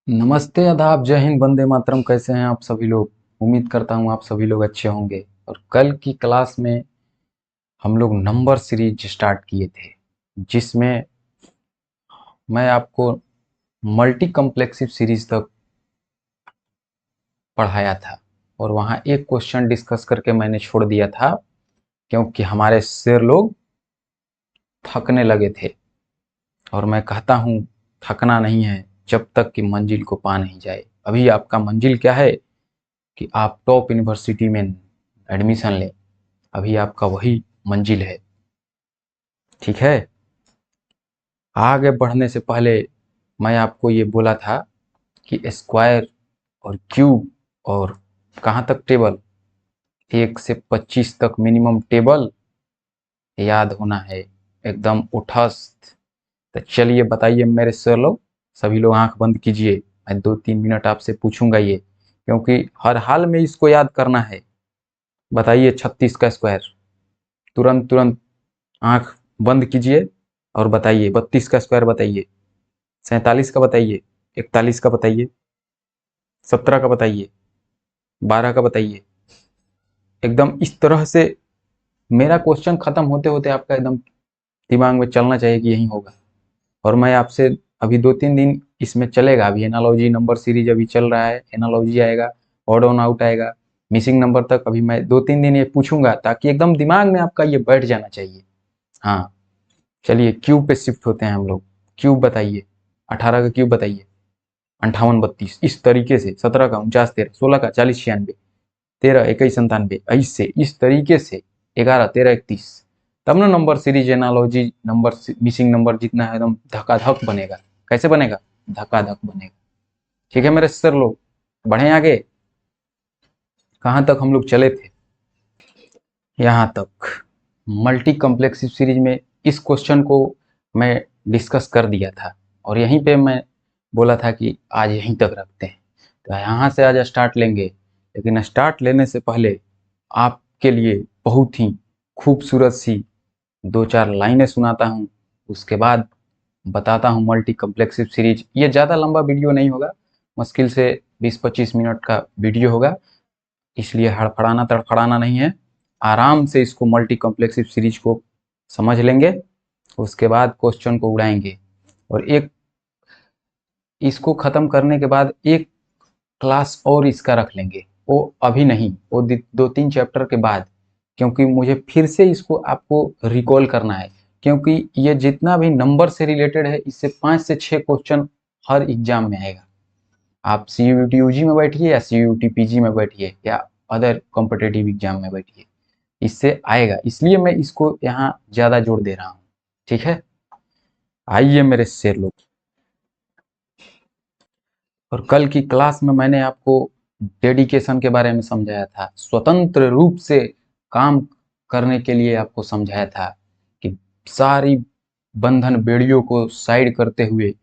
नमस्ते, आदाब, जय हिंद, वंदे मातरम। कैसे हैं आप सभी लोग? उम्मीद करता हूँ आप सभी लोग अच्छे होंगे। और कल की क्लास में हम लोग नंबर सीरीज स्टार्ट किए थे, जिसमें मैं आपको मल्टी कम्प्लेक्सिव सीरीज तक पढ़ाया था। और वहाँ एक क्वेश्चन डिस्कस करके मैंने छोड़ दिया था, क्योंकि हमारे सर लोग थकने लगे थे। और मैं कहता हूँ थकना नहीं है जब तक कि मंजिल को पा नहीं जाए। अभी आपका मंजिल क्या है कि आप टॉप यूनिवर्सिटी में एडमिशन लें। अभी आपका वही मंजिल है। ठीक है। आगे बढ़ने से पहले मैं आपको ये बोला था कि स्क्वायर और क्यूब और कहाँ तक टेबल, 1 से 25 तक मिनिमम टेबल याद होना है, एकदम उठस्त। तो चलिए बताइए मेरे सर लोग, सभी लोग आंख बंद कीजिए। मैं 2-3 मिनट आपसे पूछूंगा ये, क्योंकि हर हाल में इसको याद करना है। बताइए 36 का स्क्वायर। तुरंत तुरंत आंख बंद कीजिए और बताइए। 32 का स्क्वायर बताइए। 47 का बताइए। 41 का बताइए। 17 का बताइए। 12 का बताइए। एकदम इस तरह से मेरा क्वेश्चन खत्म होते होते आपका एकदम दिमाग में चलना चाहिए कि यही होगा। और मैं आपसे अभी 2-3 दिन इसमें चलेगा। अभी एनालॉजी नंबर सीरीज अभी चल रहा है, एनालॉजी आएगा, ऑड ऑन आउट आएगा, मिसिंग नंबर तक अभी मैं 2-3 दिन ये पूछूंगा, ताकि एकदम दिमाग में आपका ये बैठ जाना चाहिए। हाँ, चलिए क्यूब पे शिफ्ट होते हैं हम लोग। क्यूब बताइए। 18 का क्यूब बताइए। 58 32 इस तरीके से। 17 का 49 13। 16 का 40 96। 13 21 97। ऐसे इस तरीके से। 11 13 31। तब ना number series analogy number missing number जितना है एकदम धकाधक बनेगा। कैसे बनेगा? धकाधक बनेगा। ठीक है मेरे सर लोग, बढ़े आगे। कहाँ तक हम लोग चले थे? यहाँ तक। मल्टी कम्प्लेक्सिव सीरीज में इस क्वेश्चन को मैं डिस्कस कर दिया था, और यहीं पे मैं बोला था कि आज यहीं तक रखते हैं। तो यहाँ से आज स्टार्ट लेंगे, लेकिन स्टार्ट लेने से पहले आपके लिए बहुत ही खूबसूरत सी 2-4 लाइनें सुनाता हूँ। उसके बाद बताता हूँ मल्टी कम्प्लेक्सिव सीरीज। ये ज़्यादा लंबा वीडियो नहीं होगा, मुश्किल से 20-25 मिनट का वीडियो होगा, इसलिए हड़फड़ाना तड़फड़ाना नहीं है। आराम से इसको मल्टी कॉम्प्लेक्सिव सीरीज को समझ लेंगे, उसके बाद क्वेश्चन को उड़ाएंगे। और एक इसको ख़त्म करने के बाद एक क्लास और इसका रख लेंगे। वो अभी नहीं, वो 2-3 चैप्टर के बाद, क्योंकि मुझे फिर से इसको आपको रिकॉल करना है। क्योंकि ये जितना भी नंबर से रिलेटेड है, इससे 5 से 6 क्वेश्चन हर एग्जाम में आएगा। आप CUET UG में बैठिए या CUET PG में बैठिए या अदर कॉम्पिटेटिव एग्जाम में बैठिए, इससे आएगा। इसलिए मैं इसको यहाँ ज़्यादा जोर दे रहा हूँ। ठीक है, आइए मेरे शेर लोग। और कल की क्लास में मैंने आपको डेडिकेशन के बारे में समझाया था, स्वतंत्र रूप से काम करने के लिए आपको समझाया था कि सारी बंधन बेड़ियों को साइड करते हुए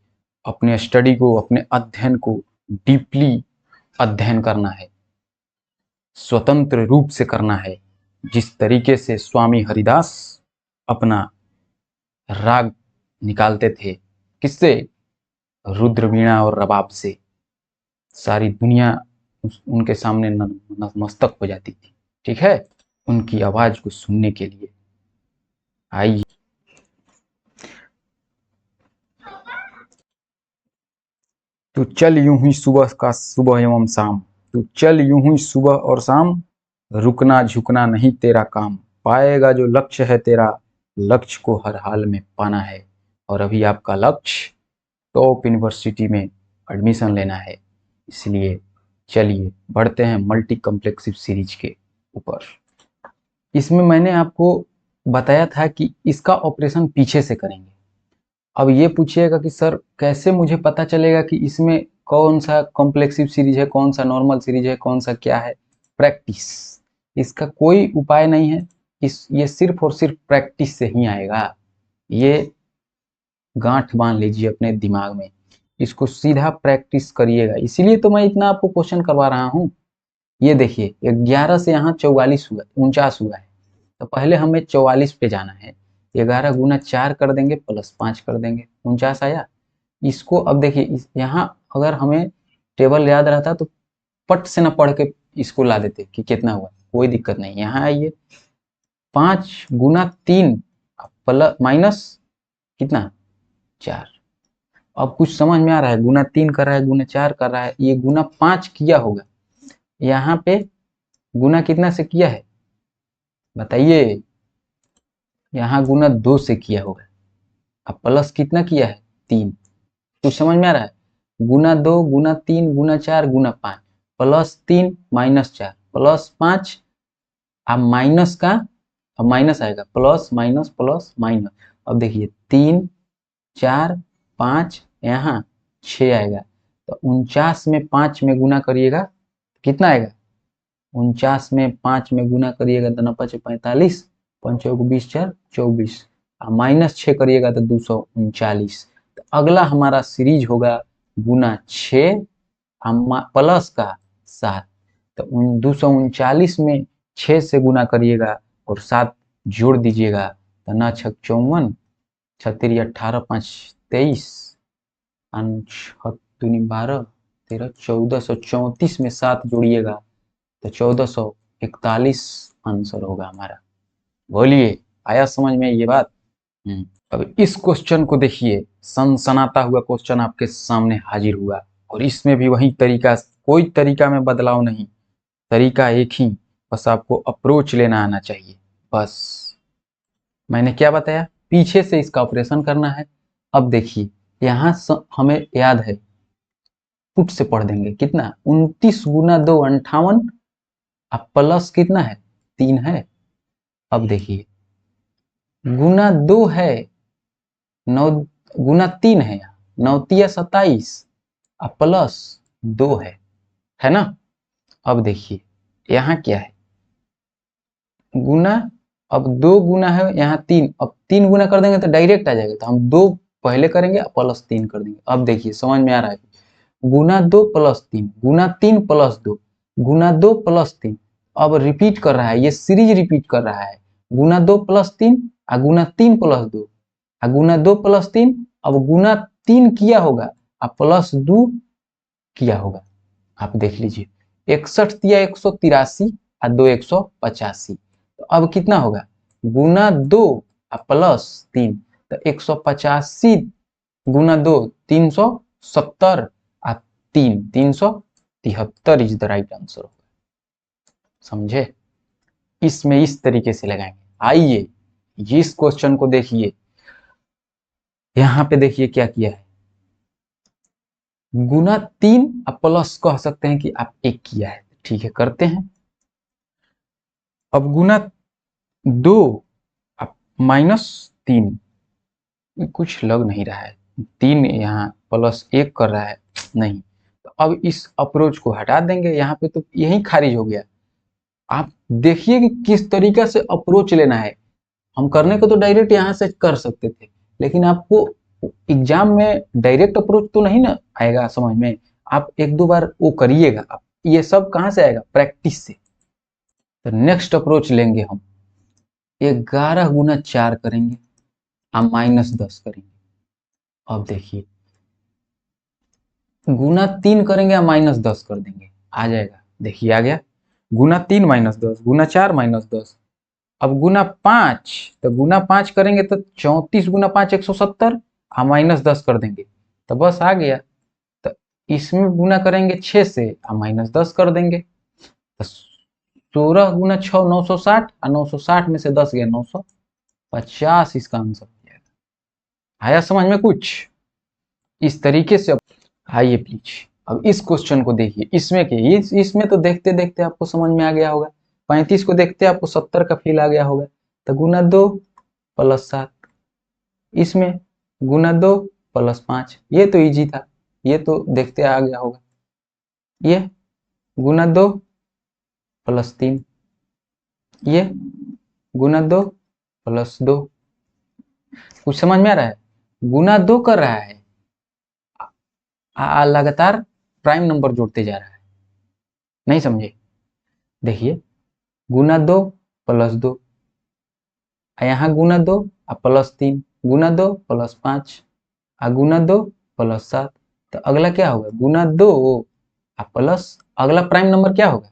अपने स्टडी को, अपने अध्ययन को डीपली अध्ययन करना है, स्वतंत्र रूप से करना है। जिस तरीके से स्वामी हरिदास अपना राग निकालते थे, किससे? रुद्र वीणा और रबाब से। सारी दुनिया उनके सामने नतमस्तक हो जाती थी। ठीक है, उनकी आवाज को सुनने के लिए। आइए। तू चल यूं ही सुबह का सुबह एवं शाम, तू चल यूं ही सुबह और शाम, रुकना झुकना नहीं तेरा काम, पाएगा जो लक्ष्य है तेरा, लक्ष्य को हर हाल में पाना है। और अभी आपका लक्ष्य टॉप यूनिवर्सिटी में एडमिशन लेना है। इसलिए चलिए बढ़ते हैं मल्टी कम्प्लेक्सिव सीरीज के ऊपर। इसमें मैंने आपको बताया था कि इसका ऑपरेशन पीछे से करेंगे। अब ये पूछिएगा कि सर कैसे मुझे पता चलेगा कि इसमें कौन सा कॉम्प्लेक्सिव सीरीज है, कौन सा नॉर्मल सीरीज है, कौन सा क्या है? प्रैक्टिस। इसका कोई उपाय नहीं है। ये सिर्फ और सिर्फ प्रैक्टिस से ही आएगा। ये गांठ बांध लीजिए अपने दिमाग में, इसको सीधा प्रैक्टिस करिएगा। इसीलिए तो मैं इतना आपको क्वेश्चन करवा रहा हूँ। ये देखिए 11 से यहाँ 44 हुआ, 49 हुआ है। तो पहले हमें 44 पे जाना है। 11 गुना 4 कर देंगे, प्लस 5 कर देंगे, 49 आया। इसको अब देखिए यहाँ अगर हमें टेबल याद रहता तो पट से ना पढ़ के इसको ला देते कि कितना हुआ, कोई दिक्कत नहीं। यहाँ आइए 5 गुना 3 प्लस माइनस कितना 4। अब कुछ समझ में आ रहा है, गुना 3 कर रहा है, गुना 4 कर रहा है, ये गुना 5 किया होगा। यहाँ पे गुना कितना से किया है बताइए, यहाँ गुना 2 से किया होगा। अब प्लस कितना किया है 3। कुछ समझ में आ रहा है, गुना 2 गुना 3 गुना 4 गुना 5 प्लस 3 माइनस 4 प्लस 5। अब माइनस का, अब माइनस आएगा, प्लस माइनस प्लस माइनस। अब देखिए 3 4 5 यहाँ 6 आएगा, तो 49 में 5 में गुना करिएगा कितना आएगा, 49 में 5 में गुना करिएगा तो 9 5 45, 5 चौक 20 4 24, माइनस 6 करिएगा तो 239। तो अगला हमारा सीरीज होगा गुना 6 प्लस का 7। तो 239 में 6 से गुना करिएगा और 7 जोड़ दीजिएगा तो 9 6 54, 36 18 5 23, 6 दूनी 12 13 1434 में 7 जोड़िएगा तो 1441 आंसर होगा हमारा। बोलिए आया समझ में ये बात। अब इस क्वेश्चन को देखिए, सनसनाता हुआ क्वेश्चन आपके सामने हाजिर हुआ और इसमें भी वही तरीका, कोई तरीका में बदलाव नहीं, तरीका एक ही, बस आपको अप्रोच लेना आना चाहिए। बस मैंने क्या बताया, पीछे से इसका ऑपरेशन करना है। अब देखिए यहाँ हमें याद है, पुट से पढ़ देंगे कितना, 29 गुना 2 58, अब प्लस कितना है 3 है। अब देखिए गुना 2 है 9 गुना 3 है, 9 तिया 27, अब प्लस 2 है ना। अब देखिए यहाँ क्या है, गुना, अब 2 गुना है यहाँ 3, अब 3 गुना कर देंगे तो डायरेक्ट आ जाएगा, तो हम 2 पहले करेंगे प्लस 3 कर देंगे। अब देखिए समझ में आ रहा है, गुना 2 प्लस 3 गुना 3 प्लस 2 गुना 2 प्लस 3। अब रिपीट कर रहा है, ये सीरीज रिपीट कर रहा है, गुना 2 प्लस 3 गुना 3 प्लस 2 गुना 2 प्लस 3, अब गुना 3 किया होगा अब प्लस 2 किया होगा। आप देख लीजिए 61 तिया 183 और 2 185, तो अब कितना होगा, गुना 2 प्लस 3, तो 185 गुना 2 370 और 3 373 इज द राइट आंसर। समझे, इसमें इस तरीके से लगाएंगे। आइए इस क्वेश्चन को देखिए, यहां पे देखिए क्या किया है, गुना 3 आप प्लस कह सकते हैं कि आप 1 किया है, ठीक है करते हैं। अब गुना 2 आप माइनस 3, कुछ लग नहीं रहा है, 3 यहाँ प्लस 1 कर रहा है नहीं, तो अब इस अप्रोच को हटा देंगे, यहाँ पे तो यही खारिज हो गया। आप देखिए कि किस तरीके से अप्रोच लेना है, हम करने को तो डायरेक्ट यहाँ से कर सकते थे, लेकिन आपको एग्जाम में डायरेक्ट अप्रोच तो नहीं ना आएगा समझ में, आप 1 2 बार वो करिएगा, आप ये सब कहाँ से आएगा, प्रैक्टिस से। तो नेक्स्ट अप्रोच लेंगे हम, 11 गुना 4 करेंगे, हम माइनस 10 करेंगे। अब देखिए गुना 3 करेंगे, हम माइनस 10 कर देंगे, आ जाएगा, देखिए आ गया, गुना 3 माइनस 10 गुना 4 माइनस 10। अब गुना 5, तो गुना 5 करेंगे तो 34 गुना 5 170, हम माइनस 10 कर देंगे, तो बस आ गया। तो इसमें गुना करेंगे 6 से, हम माइनस 10 कर देंगे, तो 16 गुना 6 960, और 960 में से 10 गया 950, इसका आंसर हो जाएगा। आया समझ में कुछ, इस तरीके से। आइए प्लीज अब इस क्वेश्चन को देखिए, इसमें के इसमें तो देखते देखते आपको समझ में आ गया होगा, 35 को देखते आपको 70 का फील आ गया होगा, तो गुना 2 प्लस 7, इसमें गुना 2 प्लस 5, ये तो इजी था, ये तो देखते आ गया होगा। ये गुना 2 प्लस 3, ये गुना 2 प्लस 2। कुछ समझ में आ रहा है, गुना 2 कर रहा है, लगातार प्राइम नंबर जोड़ते जा रहा है, नहीं समझे। देखिए गुना 2 प्लस 2, यहाँ गुना 2 प्लस 3 गुना 2 प्लस 5 गुना 2 प्लस 7, तो अगला क्या होगा, गुना 2 प्लस अगला प्राइम नंबर क्या होगा,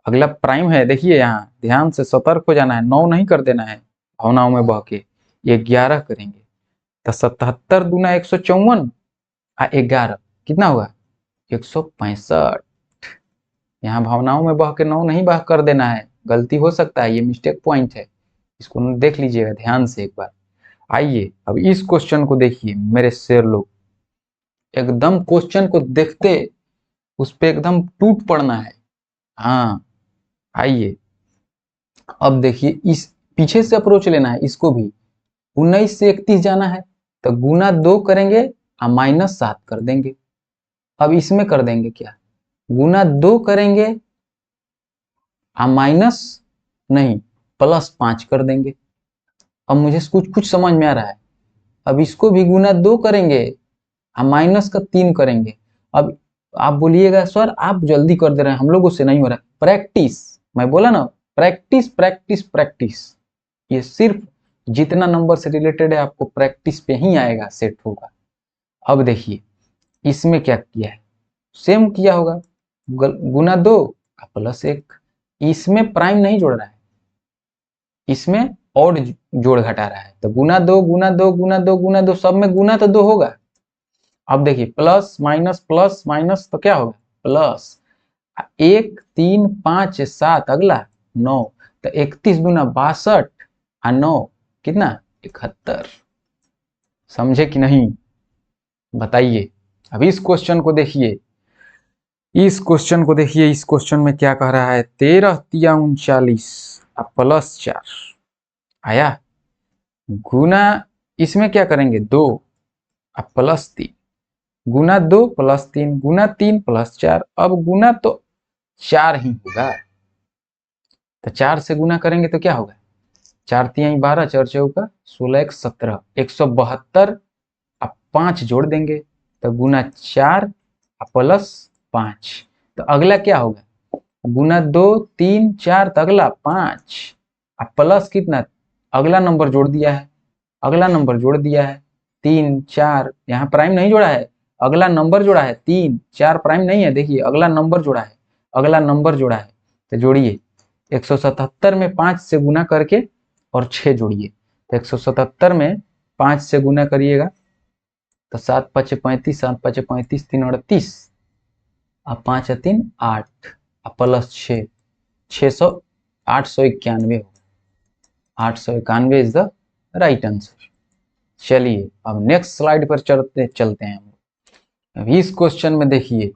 अगला प्राइम है, देखिए यहाँ ध्यान से सतर्क हो जाना है, 9 नहीं कर देना है भावनाओं में बह के, ये 11 करेंगे। तो 77 दूना 154 11 कितना हुआ 165। यहाँ भावनाओं में बह के 9 नहीं बह कर देना है, गलती हो सकता है, ये मिस्टेक पॉइंट है, इसको देख लीजिएगा ध्यान से एक बार। आइए अब इस क्वेश्चन को देखिए मेरे शेर लोग, एकदम क्वेश्चन को देखते उस पे एकदम टूट पड़ना है। हाँ आइए अब देखिए, इस पीछे से अप्रोच लेना है, इसको भी 19 से 31 जाना है, तो गुना 2 करेंगे और -7 कर देंगे। अब इसमें कर देंगे क्या, गुना 2 करेंगे और माइनस नहीं +5 कर देंगे। अब मुझे कुछ कुछ समझ में आ रहा है। अब इसको भी गुना 2 करेंगे और -3 करेंगे। अब आप बोलिएगा सर आप जल्दी कर दे रहे हैं, हम लोगों से नहीं हो रहा है। प्रैक्टिस, मैं बोला ना, प्रैक्टिस प्रैक्टिस प्रैक्टिस, ये सिर्फ जितना नंबर से रिलेटेड है आपको प्रैक्टिस पे ही आएगा, सेट होगा। अब देखिए इसमें क्या किया है, सेम किया होगा, गुना 2 +1, इसमें प्राइम नहीं जोड़ रहा है, इसमें और जोड़ घटा रहा है, तो गुना 2 गुना 2 गुना 2 गुना 2, सब में गुना तो 2 होगा। अब देखिए प्लस माइनस तो क्या होगा प्लस, 1 3 5 7 अगला 9, तो 31 दूना 62 और 9 कितना 71। समझे कि नहीं बताइए। अब इस क्वेश्चन को देखिए, इस क्वेश्चन को देखिए, इस क्वेश्चन में क्या कह रहा है, 13 तिया 39 +4 आया, गुना इसमें क्या करेंगे 2 +3, गुना 2 +3 गुना 3 +4, अब गुना तो 4 ही होगा, तो 4 से गुना करेंगे तो क्या होगा, 4 तिहाई 12 4 चौका 16 1 17 172, अब 5 जोड़ देंगे तो गुना 4 +5, तो अगला क्या होगा, गुना 2 3 4 तो अगला 5 प्लस कितना, अगला नंबर जोड़ दिया है, अगला नंबर जोड़ दिया है 3 4, यहाँ प्राइम नहीं जोड़ा है, अगला नंबर जोड़ा है 3 4 प्राइम नहीं है, देखिए अगला नंबर जोड़ा है, अगला नंबर जोड़ा है, तो जोड़िए 177 में 5 से गुना करके और 6 जोड़िए, तो 177 में 5 से गुना करिएगा तो 7 5 35 7 5 35 3 38 और 5 3 8 +6 600 891 होगा, 891 इज द राइट आंसर। चलिए अब नेक्स्ट स्लाइड पर चलते हैं हम। अब इस क्वेश्चन में देखिए,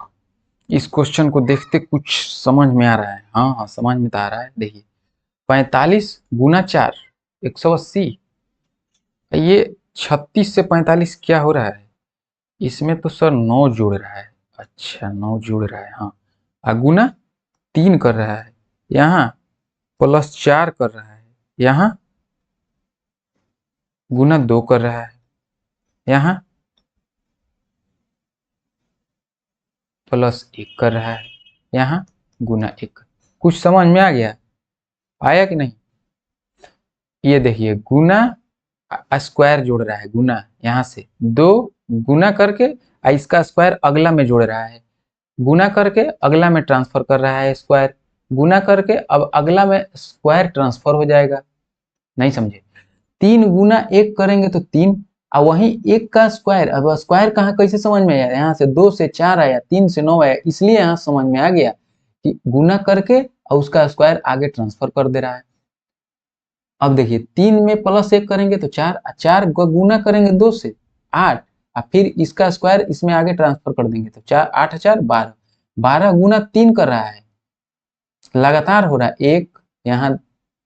इस क्वेश्चन को देखते कुछ समझ में आ रहा है, हाँ हाँ समझ में तो आ रहा है। देखिए 45 गुना 4 180, ये 36 से 45 क्या हो रहा है, इसमें तो सर 9 जोड़ रहा है, अच्छा 9 जोड़ रहा है, हाँ गुना 3 कर रहा है, यहाँ +4 कर रहा है, यहाँ गुना 2 कर रहा है, यहाँ +1 कर रहा है, यहाँ गुना 1। कुछ समझ में आ गया, आया कि नहीं। ये देखिए गुना स्क्वायर जोड़ रहा है, गुना यहाँ से 2 गुना करके इसका स्क्वायर अगला में जोड़ रहा है, गुना करके अगला में ट्रांसफर कर रहा है स्क्वायर, गुना करके अब अगला में स्क्वायर ट्रांसफर हो जाएगा, नहीं समझे। 3 गुना 1 करेंगे तो 3, और वहीं 1 का स्क्वायर, अब स्क्वायर कहाँ कैसे समझ में आया, यहाँ से 2 से 4 आया, 3 से 9 आया, इसलिए यहाँ समझ में आ गया कि गुना करके और उसका स्क्वायर आगे ट्रांसफर कर दे रहा है। अब देखिए 3 में +1 करेंगे तो 4, 4 गुना करेंगे 2 से 8, और फिर इसका स्क्वायर इसमें आगे ट्रांसफर कर देंगे तो 4 8 4 12, 12 गुना 3 कर रहा है, लगातार हो रहा है, 1 यहाँ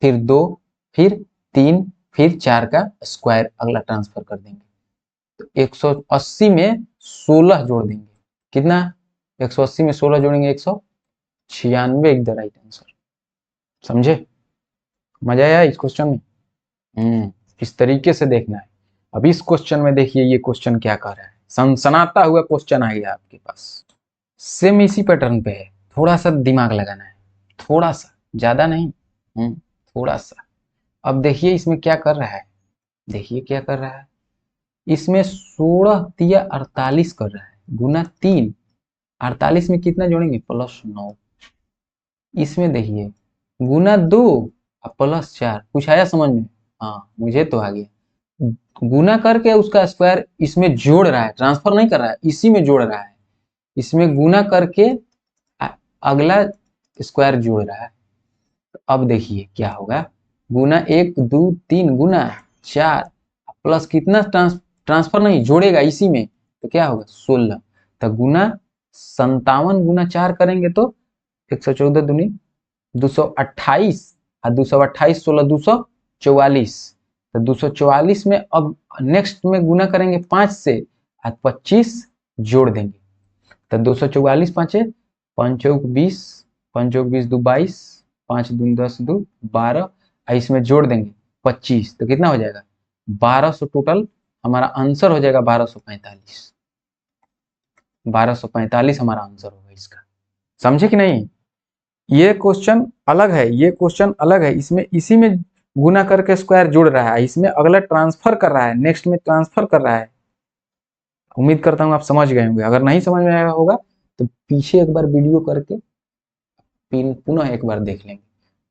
फिर 2 फिर 3 फिर 4 का स्क्वायर अगला ट्रांसफर कर देंगे, तो 180 में 16 जोड़ देंगे, कितना 180 में 16 जोड़ेंगे 196 इज द राइट आंसर। समझे, मजा आया इस क्वेश्चन में। इस तरीके से देखना है। अब इस क्वेश्चन में देखिए, ये क्वेश्चन क्या कह रहा है, सनसनाता हुआ क्वेश्चन आ गया आपके पास, सेम इसी पैटर्न पे है, थोड़ा सा दिमाग लगाना है, थोड़ा सा, ज्यादा नहीं, थोड़ा सा। अब देखिए इसमें क्या कर रहा है, देखिए क्या कर रहा है, इसमें 16 तिया 48 कर रहा है, गुना 3, 48 में कितना जोड़ेंगे +9। इसमें देखिए गुना 2 और +4, कुछ आया समझ में? हाँ मुझे तो आ गया। गुना करके उसका स्क्वायर इसमें जोड़ रहा है, ट्रांसफर नहीं कर रहा है, इसी में जोड़ रहा है। इसमें गुना करके अगला स्क्वायर जोड़ रहा है। तो अब देखिए क्या होगा, गुना 1 2 3 गुना 4 प्लस कितना ट्रांसफर नहीं जोड़ेगा इसी में, तो क्या होगा 16। तो गुना 57 गुना 4 करेंगे तो 114 दूनी 228 और 228 16 244। तो 244 में अब नेक्स्ट में गुना करेंगे 5 से और 25 जोड़ देंगे। तो 244 पाँचे 5 चौक 20, 5 चौक 20 2 22, 5 दूनी 10 2 12 और इसमें जोड़ देंगे 25, तो कितना हो जाएगा 1200। टोटल हमारा आंसर हो जाएगा 1245। 1245 हमारा आंसर होगा इसका। समझे कि नहीं? ये क्वेश्चन अलग है, ये क्वेश्चन अलग है। इसमें इसी में गुना करके स्क्वायर जोड़ रहा है, इसमें अगला ट्रांसफर कर रहा है, नेक्स्ट में ट्रांसफर कर रहा है। उम्मीद करता हूँ आप समझ गए होंगे। अगर नहीं समझ में आया होगा तो पीछे एक बार वीडियो करके पुनः एक बार देख लेंगे।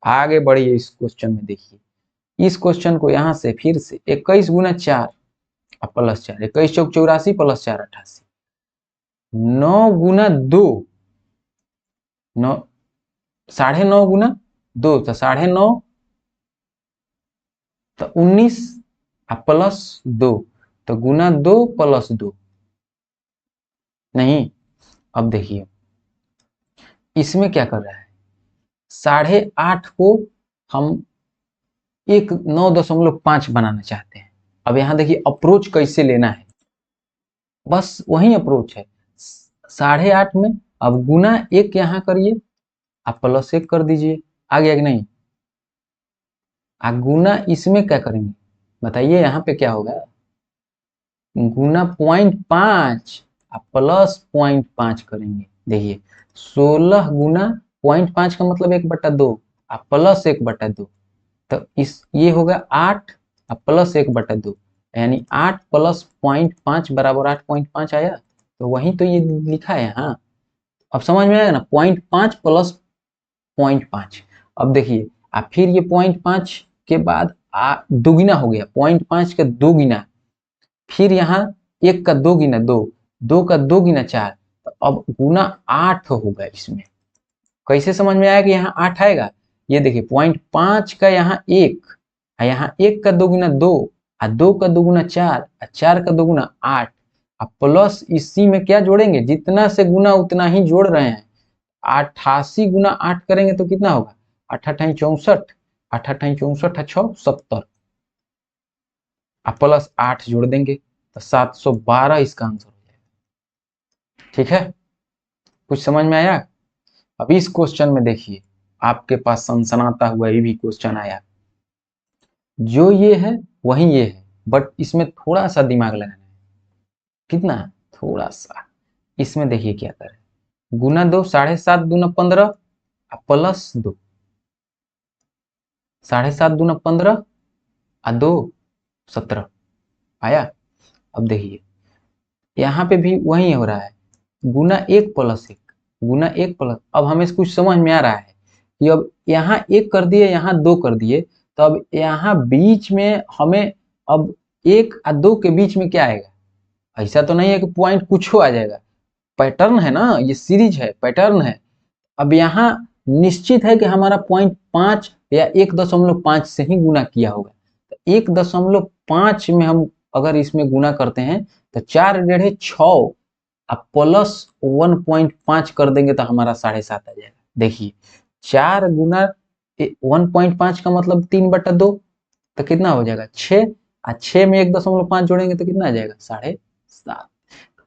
आगे बढ़िए इस क्वेश्चन में देखिए। इस क्वेश्चन को यहाँ से फिर से 21 गुना 4 प्लस 4, 21 चौक 84 प्लस 4 88, 9 गुना 2 9 9.5 गुना 2 तो 9.5, तो 19 प्लस 2, तो गुना 2 प्लस 2 नहीं। अब देखिए इसमें क्या कर रहा है, 8.5 को हम 9.5 बनाना चाहते हैं। अब यहां देखिए अप्रोच कैसे लेना है, बस वही अप्रोच है। 8.5 में अब गुना 1 यहां करिए, आप +1 कर दीजिए, आ गया कि नहीं? गुना इसमें क्या करेंगे बताइए, यहाँ पे क्या होगा, गुना 0.5 प्लस 0.5 करेंगे। देखिए 16 गुना 0.5 का मतलब 1/2 प्लस 1/2, तो इस ये होगा 8 प्लस 1/2, यानी 8 प्लस 0.5 बराबर 8.5 आया। तो वही तो ये लिखा है यहाँ। अब समझ में आएगा ना, 0.5 प्लस 0.5। अब देखिए फिर ये 0.5 के बाद दुगुना हो गया, 0.5 का 2 गुना, फिर यहाँ 1 का 2 गुना 2, 2 का 2 गुना 4, तो अब गुना 8 होगा इसमें। कैसे समझ में आया कि यहाँ 8 आएगा? ये देखिए 0.5 का यहाँ 1, यहाँ 1 का 2 गुना 2, 2 का 2 गुना 4, 4 का 2 गुना 8, प्लस इसी में क्या जोड़ेंगे, जितना से गुना उतना ही जोड़ रहे हैं। 88 गुना 8 करेंगे तो कितना होगा, 8 8 64, 8 8 64 6 70, प्लस 8 जोड़ देंगे तो 712 इसका आंसर हो जाएगा। ठीक है, कुछ समझ में आया? अब इस क्वेश्चन में देखिए आपके पास सनसनाता हुआ ये भी क्वेश्चन आया, जो ये है वही ये है, बट इसमें थोड़ा सा दिमाग लगाना है। कितना? थोड़ा सा। इसमें देखिए क्या करें, गुना 2 7.5 दूना 15 प्लस 2, 7.5 दूना 15 और 2 17 आया। अब देखिए यहाँ पे भी वही हो रहा है, गुना 1 प्लस 1, गुना 1 प्लस। अब हमें कुछ समझ में आ रहा है कि अब यहाँ 1 कर दिए, यहाँ 2 कर दिए, तो अब यहाँ बीच में हमें अब 1 और 2 के बीच में क्या आएगा? ऐसा तो नहीं है कि पॉइंट कुछ हो आ जाएगा, पैटर्न है ना, ये सीरीज है, पैटर्न है। अब यहाँ निश्चित है कि हमारा 0.5 या 1.5 से ही गुना किया होगा। तो 1.5 में हम अगर इसमें गुना करते हैं तो 4 डेढ़े 6 प्लस 1.5 कर देंगे तो हमारा 7.5 आ जाएगा। देखिए 4 गुना 1.5 का मतलब 3/2, तो कितना हो जाएगा 6, और 6 में 1.5 जोड़ेंगे तो कितना आ जाएगा 7.5।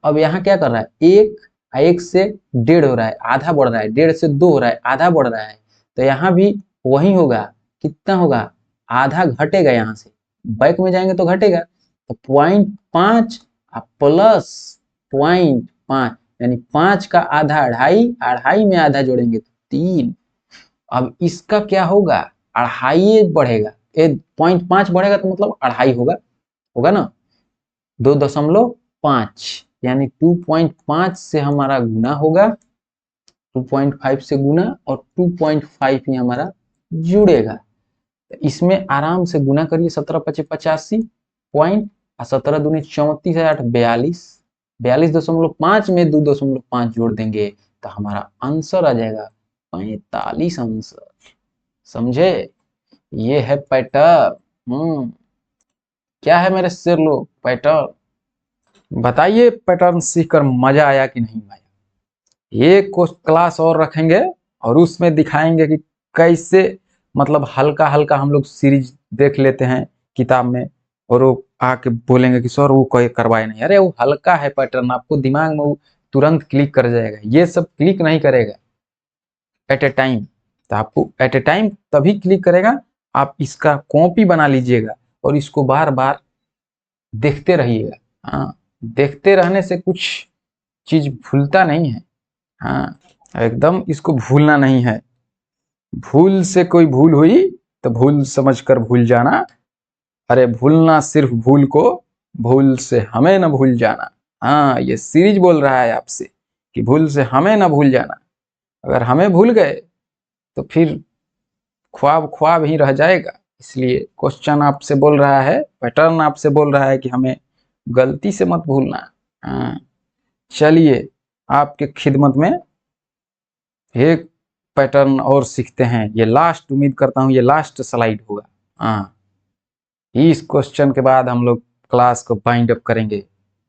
अब यहाँ क्या कर रहा है, 1 से 1.5 हो रहा है, आधा बढ़ रहा है, 1.5 से 2 हो रहा है, आधा बढ़ रहा है। तो यहाँ भी वही होगा, कितना होगा, आधा घटेगा, यहाँ से बैक में जाएंगे तो घटेगा। तो 0.5 प्लस 0.5 यानी 5 का आधा 2.5, 2.5 में आधा जोड़ेंगे तो 3। अब इसका क्या होगा, 2.5 बढ़ेगा, 0.5 बढ़ेगा तो मतलब 2.5 होगा, होगा ना 2.5 यानी 2.5 से हमारा गुना होगा, 2.5 से गुना और 2.5 ही हमारा जुड़ेगा। तो इसमें आराम से गुना करिए, 17×5 = 85 पॉइंट और 17 दूनी 34 है 8 42, 42.5 में 2.5 जोड़ देंगे तो हमारा आंसर आ जाएगा 45 आंसर। समझे? ये है पैटर्न। क्या है मेरे शेर लोग पैटर्न? बताइए पैटर्न सीखकर मजा आया कि नहीं आया? एक क्लास और रखेंगे और उसमें दिखाएंगे कि कैसे मतलब हल्का हल्का हम लोग सीरीज देख लेते हैं किताब में और वो आके बोलेंगे कि सर वो कोई करवाए नहीं। अरे वो हल्का है पैटर्न, आपको दिमाग में वो तुरंत क्लिक कर जाएगा, ये सब क्लिक नहीं करेगा एट ए टाइम। तो आपको एट ए टाइम तभी क्लिक करेगा, आप इसका कॉपी बना लीजिएगा और इसको बार बार देखते रहिएगा। हाँ, देखते रहने से कुछ चीज भूलता नहीं है। हाँ, एकदम इसको भूलना नहीं है। भूल से कोई भूल हुई तो भूल समझकर भूल जाना। अरे भूलना सिर्फ भूल को, भूल से हमें न भूल जाना। हाँ, ये सीरीज बोल रहा है आपसे कि भूल से हमें न भूल जाना। अगर हमें भूल गए तो फिर ख्वाब ख्वाब ही रह जाएगा। इसलिए क्वेश्चन आपसे बोल रहा है, पैटर्न आपसे बोल रहा है कि हमें गलती से मत भूलना। हाँ, चलिए आपके खिदमत में एक पैटर्न और सीखते हैं। ये लास्ट, उम्मीद करता हूँ ये लास्ट स्लाइड होगा। हाँ, इस क्वेश्चन के बाद हम लोग क्लास को बाइंड अप करेंगे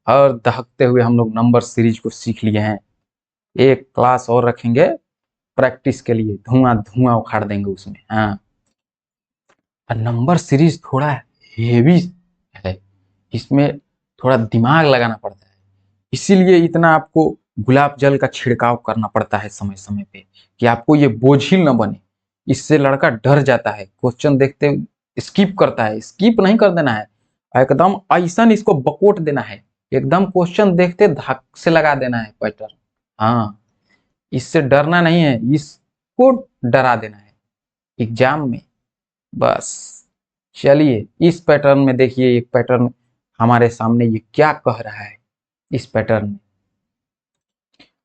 और दहकते हुए हम लोग नंबर सीरीज को सीख लिए हैं। एक क्लास और रखेंगे प्रैक्टिस के लिए, धुआं धुआं उखाड़ देंगे उसमें। हाँ, नंबर सीरीज थोड़ा हेवी है, इसमें थोड़ा दिमाग लगाना पड़ता है, इसीलिए इतना आपको गुलाब जल का छिड़काव करना पड़ता है समय समय पे कि आपको ये बोझिल न बने। इससे लड़का डर जाता है, क्वेश्चन देखते स्किप करता है। स्किप नहीं कर देना है, एकदम ऐसा इसको बकोट देना है, एकदम क्वेश्चन देखते धक से लगा देना है पैटर्न। हाँ, इससे डरना नहीं है, इसको डरा देना है एग्जाम में बस। चलिए इस पैटर्न में देखिए, एक पैटर्न हमारे सामने ये क्या कह रहा है। इस पैटर्न में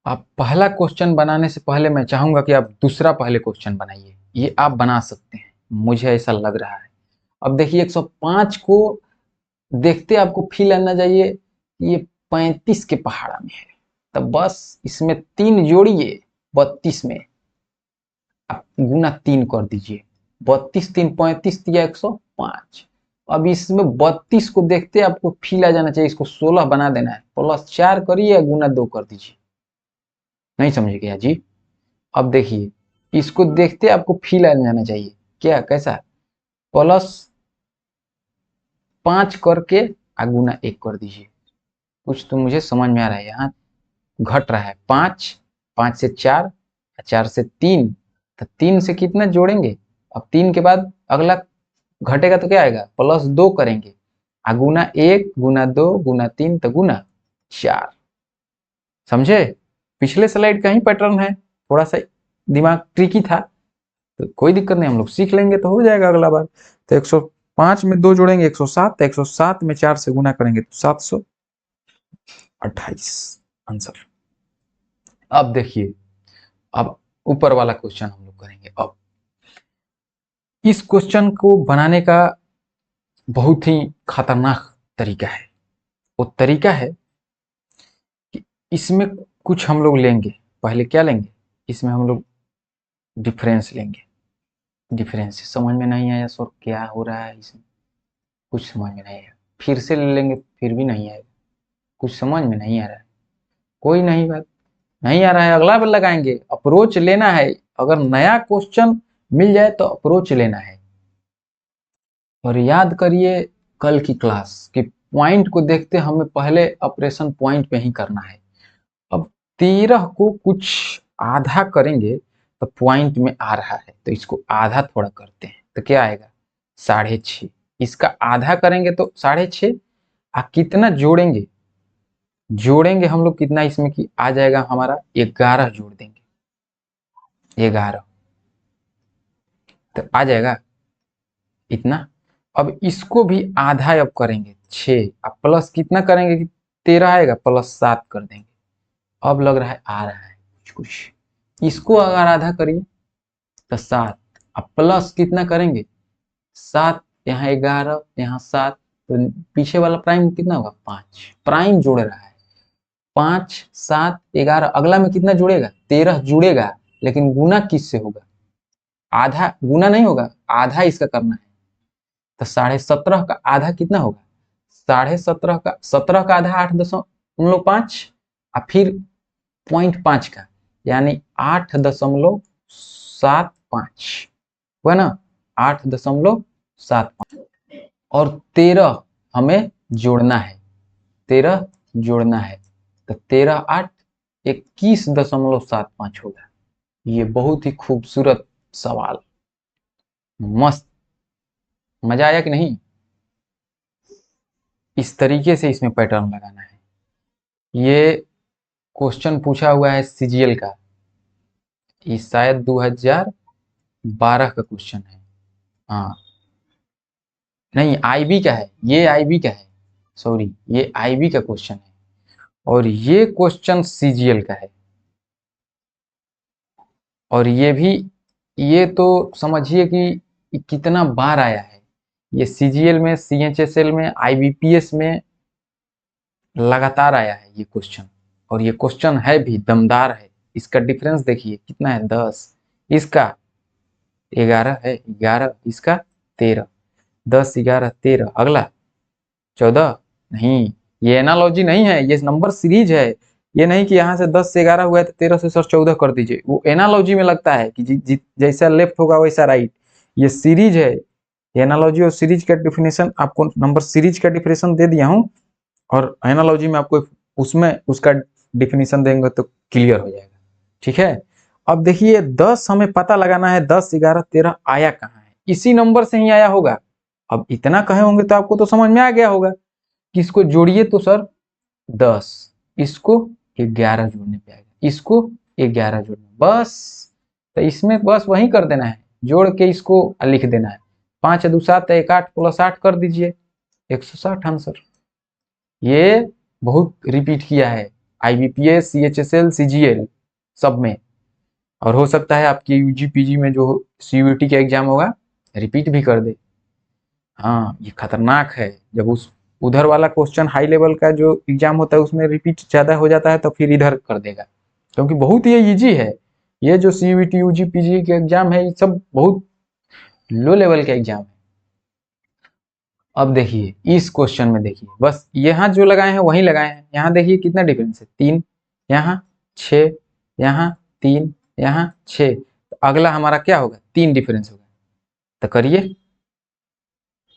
आप पहला क्वेश्चन बनाने से पहले मैं चाहूंगा कि आप दूसरा पहले क्वेश्चन बनाइए। ये आप बना सकते हैं, मुझे ऐसा लग रहा है। अब देखिए 105 को देखते आपको फील आना चाहिए कि ये 35 के पहाड़ा में है, तब बस इसमें 3 जोड़िए 32 में, आप गुना 3 कर दीजिए। 32 3 35 दिया 105। अब इसमें 32 को देखते आपको फील आ जाना चाहिए, इसको 16 बना देना है, +4 करिए या गुना 2 कर दीजिए। नहीं समझे क्या जी? अब देखिए इसको देखते आपको फील आ जाना चाहिए, क्या कैसा, +5 करके गुना 1 कर दीजिए। कुछ तो मुझे समझ में आ रहा है, यहाँ घट रहा है। 5 5 से 4, 4 से 3, तो 3 से कितना जोड़ेंगे? अब 3 के बाद अगला घटेगा तो क्या आएगा, +2 करेंगे, गुना 1 गुना 2 गुना 3 तो गुना 4। समझे? पिछले स्लाइड का ही पैटर्न है, थोड़ा सा दिमाग ट्रिकी था, तो कोई दिक्कत नहीं, हम लोग सीख लेंगे तो हो जाएगा अगला बार। तो 105 में 2 जोड़ेंगे 107, 107 में 4 से गुना करेंगे तो 728 आंसर। अब देखिए, अब ऊपर वाला क्वेश्चन हम लोग करेंगे। अब इस क्वेश्चन को बनाने का बहुत ही खतरनाक तरीका है। वो तरीका है कि इसमें कुछ हम लोग लेंगे, पहले क्या लेंगे, इसमें हम लोग डिफरेंस लेंगे। डिफरेंस समझ में नहीं आया सर क्या हो रहा है इसमें, कुछ समझ में नहीं आया, फिर से ले लेंगे फिर भी नहीं आएगा, कुछ समझ में नहीं आ रहा है। कोई नहीं बात, नहीं आ रहा है अगला बार लगाएंगे। अप्रोच लेना है, अगर नया क्वेश्चन मिल जाए तो अप्रोच लेना है। और याद करिए कल की क्लास कि पॉइंट को देखते हमें पहले ऑपरेशन पॉइंट पे ही करना है। अब 13 को कुछ आधा करेंगे तो पॉइंट में आ रहा है, तो इसको आधा थोड़ा करते हैं तो क्या आएगा, 6.5। इसका आधा करेंगे तो 6.5, कितना जोड़ेंगे, जोड़ेंगे हम लोग कितना इसमें कि आ जाएगा हमारा 11 जोड़ देंगे, 11 तो आ जाएगा इतना। अब इसको भी आधा अब करेंगे 6, अब प्लस कितना करेंगे कि 13 आएगा, +7 कर देंगे। अब लग रहा है आ रहा है कुछ कुछ। इसको अगर आधा करिए तो 7, अब प्लस कितना करेंगे 7, यहाँ 11, यहाँ 7, तो पीछे वाला प्राइम कितना होगा 5, प्राइम जुड़ रहा है 5 7 11, अगला में कितना जुड़ेगा 13 जुड़ेगा, लेकिन गुना किससे होगा, आधा गुना नहीं होगा, आधा इसका करना है। तो 17.5 का आधा कितना होगा 17.5 का, 17 का आधा 8.5 और फिर 0.5 का, यानी 8.75 हुआ ना, 8.75 और 13 हमें जोड़ना है, 13 जोड़ना है, तो 13 8 21.75 होगा। ये बहुत ही खूबसूरत सवाल, मस्त, मजा आया कि नहीं। इस तरीके से इसमें पैटर्न लगाना है। ये क्वेश्चन पूछा हुआ है सीजीएल का, ये शायद 2012 का क्वेश्चन है। हाँ नहीं, आईबी का है, ये आईबी का है, सॉरी ये आईबी का क्वेश्चन है, और ये क्वेश्चन सीजीएल का है। और ये भी, ये तो समझिए कि कितना बार आया है, ये सीजीएल में, सीएचएसएल में, आईबीपीएस में लगातार आया है ये क्वेश्चन, और ये क्वेश्चन है भी दमदार है। इसका डिफरेंस देखिए कितना है 10, इसका 11 है, 11 इसका 13, 10 11 13, अगला 14, नहीं ये एनालॉजी नहीं है, ये नंबर सीरीज है। ये नहीं कि यहाँ से 10 से 11 हुआ है तो 13 से सर 14 कर दीजिए, वो एनालॉजी में लगता है कि जैसा लेफ्ट होगा वैसा राइट, ये सीरीज है। एनालॉजी और सीरीज का डिफिनेशन आपको नंबर सीरीज का डिफिनेशन दे दिया हूँ, और एनालॉजी में आपको उसमें उसका डिफिनेशन देंगे तो क्लियर हो जाएगा, ठीक है। अब देखिए 10 हमें पता लगाना है, 10 11 13 आया कहाँ है, इसी नंबर से ही आया होगा। अब इतना कहे होंगे तो आपको तो समझ में आ गया होगा कि इसको जोड़िए तो सर 10, इसको 11 जोड़ने पे आएगा, इसको 11 जोड़ना, बस। तो इसमें बस वही कर देना है, जोड़ के इसको लिख देना है, 5 2 7 1 8 + 8 कर दीजिए, 160 आंसर। ये बहुत रिपीट किया है आईबीपीएस, सीएचएसएल, सीजीएल सब में, और हो सकता है आपकी यूजी पीजी में जो सीयूईटी का एग्जाम होगा रिपीट भी कर दे। हाँ ये खतरनाक है, जब उस उधर वाला क्वेश्चन हाई लेवल का जो एग्जाम होता है उसमें रिपीट ज्यादा हो जाता है तो फिर इधर कर देगा, क्योंकि बहुत ये इजी है। ये जो सीयूईटी यूजी पीजी के एग्जाम है ये सब बहुत लो लेवल का एग्जाम है। अब देखिए इस क्वेश्चन में देखिए, बस यहाँ जो लगाए हैं वही लगाए हैं, यहाँ देखिए कितना डिफरेंस है 3, यहाँ 6, यहाँ 3, यहाँ 6, तो अगला हमारा क्या होगा 3 डिफरेंस होगा, तो करिए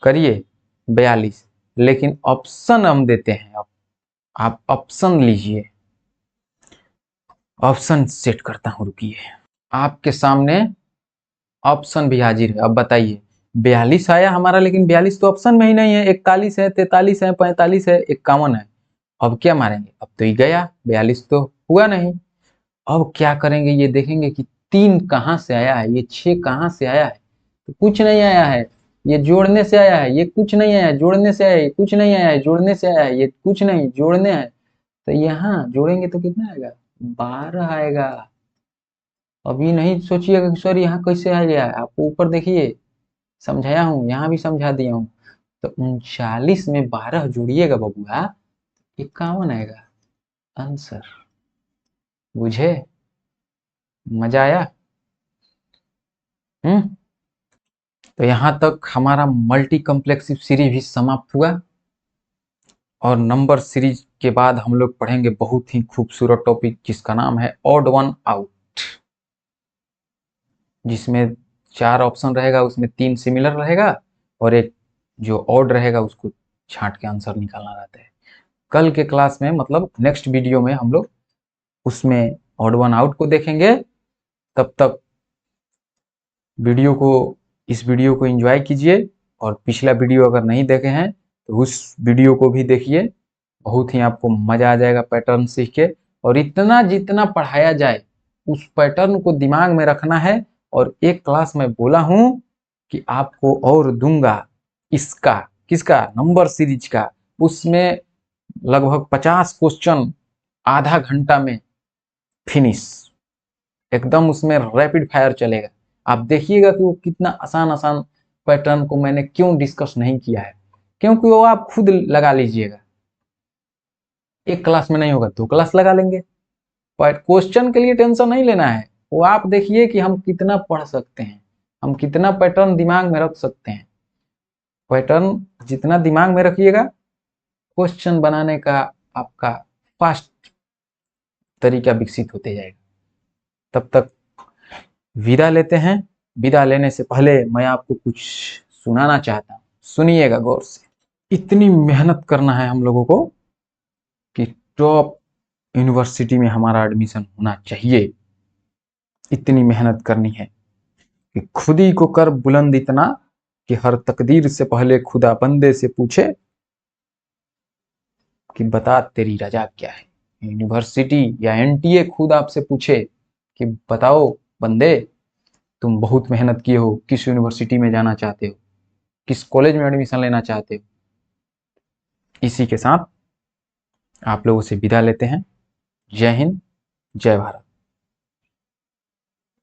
करिए 42, लेकिन ऑप्शन हम देते हैं। अब आप ऑप्शन लीजिए, ऑप्शन सेट करता हूं, रुकिए। आपके सामने ऑप्शन भी हाजिर है। अब बताइए 42 आया हमारा, लेकिन 42 तो ऑप्शन में ही नहीं है, 41 है, 43 है, 45 है, 51 है। अब क्या मारेंगे, अब तो ये गया, 42 तो हुआ नहीं। अब क्या करेंगे, ये देखेंगे कि 3 कहाँ से आया है, ये 6 कहाँ से आया है, तो कुछ नहीं आया है, ये जोड़ने से आया है, ये कुछ नहीं आया है, जोड़ने से आया है, ये कुछ नहीं आया है, जोड़ने से आया है, ये कुछ नहीं जोड़ने है, तो यहाँ जोड़ेंगे तो कितना आएगा 12 आएगा। अभी नहीं सोचिएगा कि सर यहाँ कैसे आ गया, आपको ऊपर देखिए समझाया हूँ, यहाँ भी समझा दिया हूँ। तो 39 में 12 जोड़िएगा बबुआ, 51 आएगा आंसर। बुझे, मजा आया। तो यहाँ तक हमारा मल्टी कॉम्प्लेक्सिव सीरीज भी समाप्त हुआ, और नंबर सीरीज के बाद हम लोग पढ़ेंगे बहुत ही खूबसूरत टॉपिक जिसका नाम है ऑड वन आउट, जिसमें 4 ऑप्शन रहेगा, उसमें 3 सिमिलर रहेगा और एक जो ऑड रहेगा उसको छांट के आंसर निकालना रहता है। कल के क्लास में, मतलब नेक्स्ट वीडियो में, हम लोग उसमें ऑड वन आउट को देखेंगे। तब तक इस वीडियो को एंजॉय कीजिए, और पिछला वीडियो अगर नहीं देखे हैं तो उस वीडियो को भी देखिए, बहुत ही आपको मजा आ जाएगा पैटर्न सीख के। और इतना जितना पढ़ाया जाए उस पैटर्न को दिमाग में रखना है। और एक क्लास में बोला हूं कि आपको और दूंगा इसका, किसका, नंबर सीरीज का, उसमें लगभग 50 क्वेश्चन आधा घंटा में फिनिश, एकदम उसमें रैपिड फायर चलेगा। आप देखिएगा कि वो कितना आसान आसान पैटर्न को मैंने क्यों डिस्कस नहीं किया है, क्योंकि वो आप खुद लगा लीजिएगा। एक क्लास में नहीं होगा 2 क्लास लगा लेंगे। पर क्वेश्चन के लिए टेंशन नहीं लेना है, वो आप देखिए कि हम कितना पढ़ सकते हैं, हम कितना पैटर्न दिमाग में रख सकते हैं। पैटर्न जितना दिमाग में रखिएगा, क्वेश्चन बनाने का आपका फास्ट तरीका विकसित होते जाएगा। तब तक विदा लेते हैं। विदा लेने से पहले मैं आपको कुछ सुनाना चाहता हूं, सुनिएगा गौर से। इतनी मेहनत करना है हम लोगों को कि टॉप यूनिवर्सिटी में हमारा एडमिशन होना चाहिए। इतनी मेहनत करनी है कि खुद ही को कर बुलंद इतना कि हर तकदीर से पहले खुदा बंदे से पूछे कि बता तेरी रजा क्या है। यूनिवर्सिटी या एनटीए खुद आपसे पूछे कि बताओ बंदे, तुम बहुत मेहनत किए हो, किस यूनिवर्सिटी में जाना चाहते हो, किस कॉलेज में एडमिशन लेना चाहते हो। इसी के साथ आप लोगों से विदा लेते हैं। जय हिंद, जय भारत।